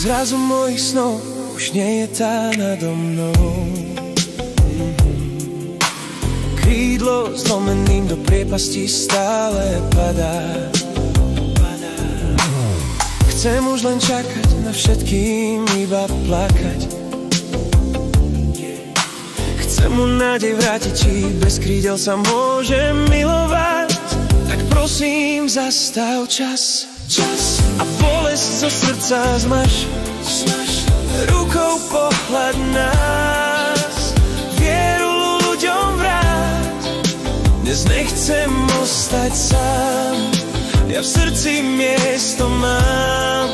Zrazu mojich snov už nie je tá nado mnou. Krídlo zlomeným do priepasti stále padá. Chcem už len čakať, na všetkým iba plakať. Chcem mu nádej vrátiť, či bez krídel sa môžem milovať. Tak prosím, zastav čas a bolesť zo srdca zmaš. Rukou pohľad nás, vieru ľuďom vráť. Dnes nechcem ostať sám, ja v srdci miesto mám.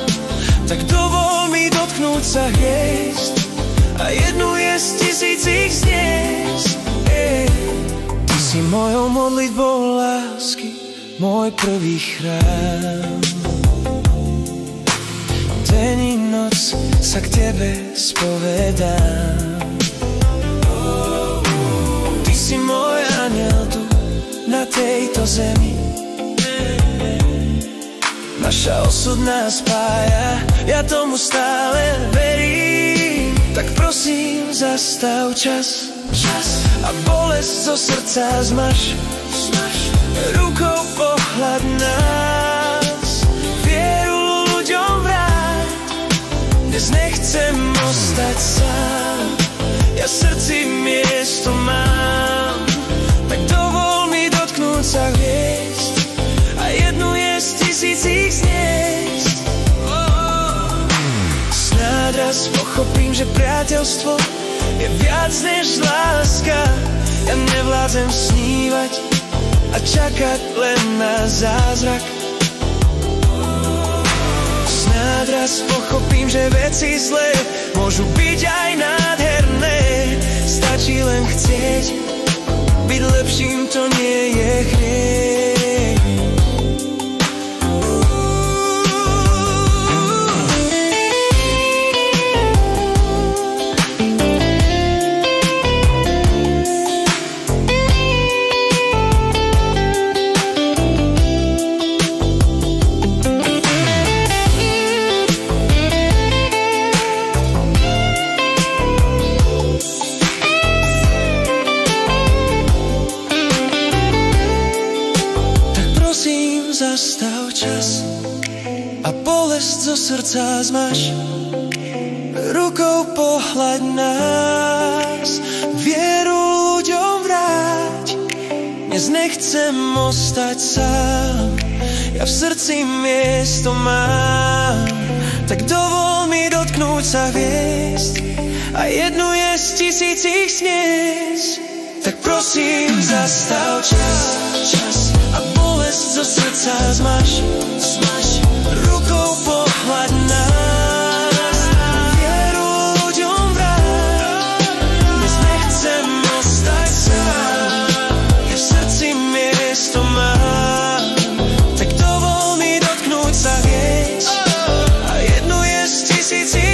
Tak dovol mi dotknúť sa hviezd a jednu je z tisícich zniesť. Ty si mojou modlitbou lásky, môj prvý chrám. Deň i noc sa k tebe spovedám. Ty si môj anjel tu na tejto zemi. Naša osud nás spája, ja tomu stále verím. Tak prosím, zastav čas a bolesť zo srdca zmaš. Rukou pohľad nás, vieru ľuďom vráť. Dnes nechcem ostať sám, ja v srdci miesto mám. Tak dovol mi dotknúť sa hviezd a jednu je z tisícich zniesť. Snáď raz pochopím, že priateľstvo je viac než láska. Ja nevládzem snívať a čakať len na zázrak. Snáď raz pochopím, že veci zlé môžu byť aj nádherné. Stačí len chcieť, byť lepším to nie je hriech. Zastav čas a bolesť zo srdca zmaš. Rukou pohľaď nás, vieru ľuďom vráť. Dnes nechcem ostať sám, ja v srdci miesto mám. Tak dovol mi dotknúť sa hviezd a jednu je z tisícich zniesť. Tak prosím, zastav čas a bolesť zo srdca zmaš. Rukou pohľad nás, vieru ľuďom vráť. Dnes nechcem ostať sám, ja v srdci miesto mám. Tak dovol mi dotknúť sa hviezd a jednu je z tisícich